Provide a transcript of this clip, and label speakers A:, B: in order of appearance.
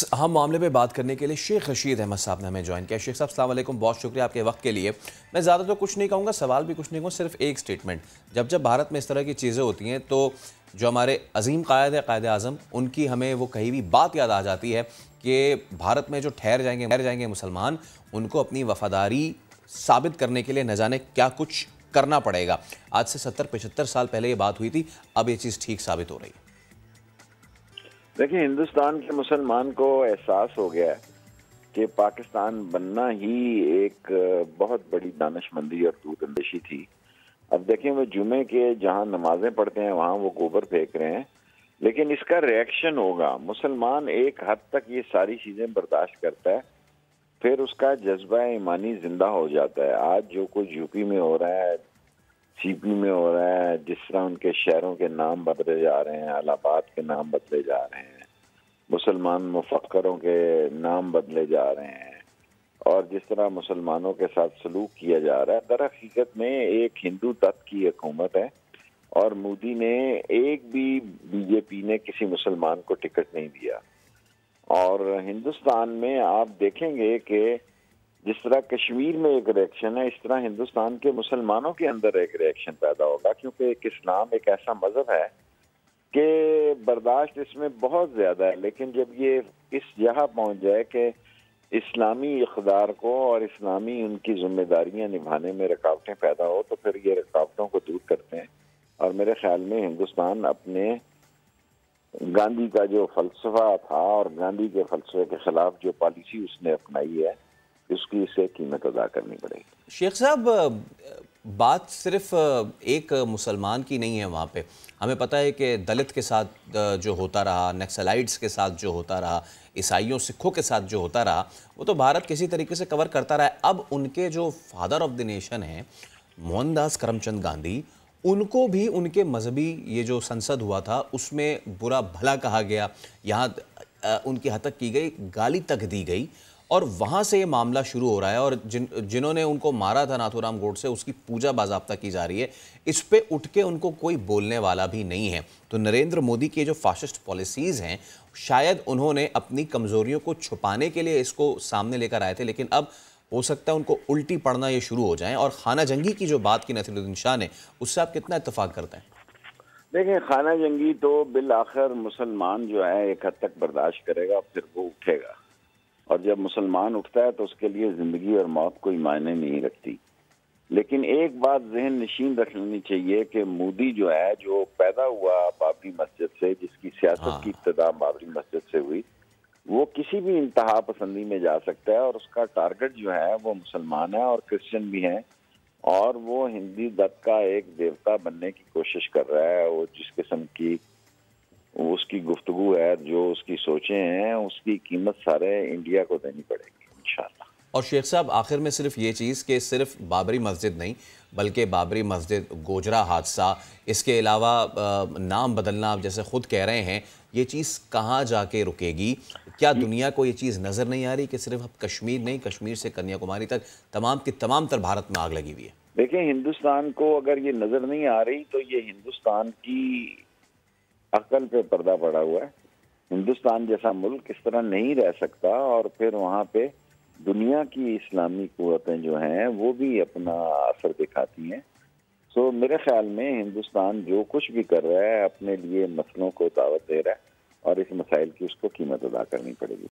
A: इस अहम मामले पे बात करने के लिए शेख रशीद अहमद साहब ने हमें ज्वाइन किया। शेख साहब अस्सलाम वालेकुम, बहुत शुक्रिया आपके वक्त के लिए। मैं ज़्यादा तो कुछ नहीं कहूँगा, सवाल भी कुछ नहीं कहूँगा, सिर्फ एक स्टेटमेंट। जब भारत में इस तरह की चीज़ें होती हैं तो जो हमारे अजीम कायद है, कायद आज़म, उनकी हमें वो कही हुई बात याद आ जाती है कि भारत में जो ठहर जाएंगे मुसलमान, उनको अपनी वफादारी साबित करने के लिए न जाने क्या कुछ करना पड़ेगा। आज से 70-75 साल पहले ये बात हुई थी, अब ये चीज़ ठीक साबित हो रही है।
B: देखिए, हिंदुस्तान के मुसलमान को एहसास हो गया है कि पाकिस्तान बनना ही एक बहुत बड़ी दानिशमंदी और दूरअंदेशी थी। अब देखें, वो जुमे के जहां नमाजें पढ़ते हैं वहां वो गोबर फेंक रहे हैं, लेकिन इसका रिएक्शन होगा। मुसलमान एक हद तक ये सारी चीजें बर्दाश्त करता है, फिर उसका जज्बा ईमानी जिंदा हो जाता है। आज जो कुछ यूपी में हो रहा है, सीपी में हो रहा है, जिस तरह उनके शहरों के नाम बदले जा रहे हैं, इलाहाबाद के नाम बदले जा रहे हैं, मुसलमान मुफक्करों के नाम बदले जा रहे हैं, और जिस तरह मुसलमानों के साथ सलूक किया जा रहा है, दर हकीकत में एक हिंदू तत्व की हुकूमत है। और मोदी ने एक भी बीजेपी ने किसी मुसलमान को टिकट नहीं दिया। और हिंदुस्तान में आप देखेंगे कि जिस तरह कश्मीर में एक रिएक्शन है, इस तरह हिंदुस्तान के मुसलमानों के अंदर एक रिएक्शन पैदा होगा, क्योंकि एक इस्लाम एक ऐसा मजहब है कि बर्दाश्त इसमें बहुत ज्यादा है। लेकिन जब ये इस जगह पहुंच जाए कि इस्लामी इक़्तिदार को और इस्लामी उनकी जिम्मेदारियां निभाने में रुकावटें पैदा हो, तो फिर ये रुकावटों को दूर करते हैं। और मेरे ख्याल में हिंदुस्तान अपने गांधी का जो फलसफा था और गांधी के फलसफे के खिलाफ जो पॉलिसी उसने अपनाई है, उसकी इसे कीमत अदा करनी पड़ेगी।
A: शेख साहब, बात सिर्फ एक मुसलमान की नहीं है वहाँ पे। हमें पता है कि दलित के साथ जो होता रहा, नक्सलाइट्स के साथ जो होता रहा, ईसाइयों सिखों के साथ जो होता रहा, वो तो भारत किसी तरीके से कवर करता रहा है। अब उनके जो फादर ऑफ द नेशन हैं, मोहनदास करमचंद गांधी, उनको भी उनके मजहबी ये जो संसद हुआ था उसमें बुरा भला कहा गया, यहाँ उनकी हतक की गई, गाली तक दी गई, और वहाँ से ये मामला शुरू हो रहा है। और जिन्होंने उनको मारा था नाथूराम गोडसे, उसकी पूजा बाज़ाब्ता की जा रही है। इस पे उठ के उनको कोई बोलने वाला भी नहीं है। तो नरेंद्र मोदी की जो फाशिस्ट पॉलिसीज़ हैं, शायद उन्होंने अपनी कमज़ोरियों को छुपाने के लिए इसको सामने लेकर आए थे, लेकिन अब हो सकता है उनको उल्टी पड़ना ये शुरू हो जाएं। और खाना जंगी की जो बात की नसीरुद्दीन शाह ने, उससे आप कितना इत्तेफाक करते हैं?
B: देखिए, खाना जंगी तो बिल आखिर मुसलमान जो है एक हद तक बर्दाश्त करेगा, फिर वो उठेगा। और जब मुसलमान उठता है तो उसके लिए जिंदगी और मौत कोई मायने नहीं रखती। लेकिन एक बात जहन नशीन रख लेनी चाहिए कि मोदी जो है, जो पैदा हुआ बाबरी मस्जिद से, जिसकी सियासत की इब्तिदा बाबरी मस्जिद से हुई, वो किसी भी इंतहा पसंदी में जा सकता है। और उसका टारगेट जो है वो मुसलमान है और क्रिश्चियन भी हैं, और वो हिंदी दत्त का एक देवता बनने की कोशिश कर रहा है। वो जिस किस्म की उसकी गुफ्तगू है, जो उसकी सोचें हैं, उसकी कीमत सारे इंडिया को देनी पड़ेगी इंशाल्लाह।
A: और शेख साहब, आखिर में सिर्फ ये चीज़ कि सिर्फ बाबरी मस्जिद नहीं, बल्कि बाबरी मस्जिद, गोजरा हादसा, इसके अलावा नाम बदलना, आप जैसे खुद कह रहे हैं, ये चीज़ कहाँ जाके रुकेगी? क्या दुनिया को ये चीज़ नज़र नहीं आ रही कि सिर्फ अब कश्मीर नहीं, कश्मीर से कन्याकुमारी तक तमाम की तमाम तर भारत में आग लगी हुई है?
B: देखिए, हिंदुस्तान को अगर ये नजर नहीं आ रही तो ये हिंदुस्तान की अकल पे पर्दा पड़ा हुआ है। हिंदुस्तान जैसा मुल्क इस तरह नहीं रह सकता, और फिर वहाँ पे दुनिया की इस्लामी कुव्वतें जो हैं वो भी अपना असर दिखाती हैं। सो मेरे ख्याल में हिंदुस्तान जो कुछ भी कर रहा है, अपने लिए मसलों को दावत दे रहा है, और इस मसाइल की उसको कीमत अदा करनी पड़ेगी।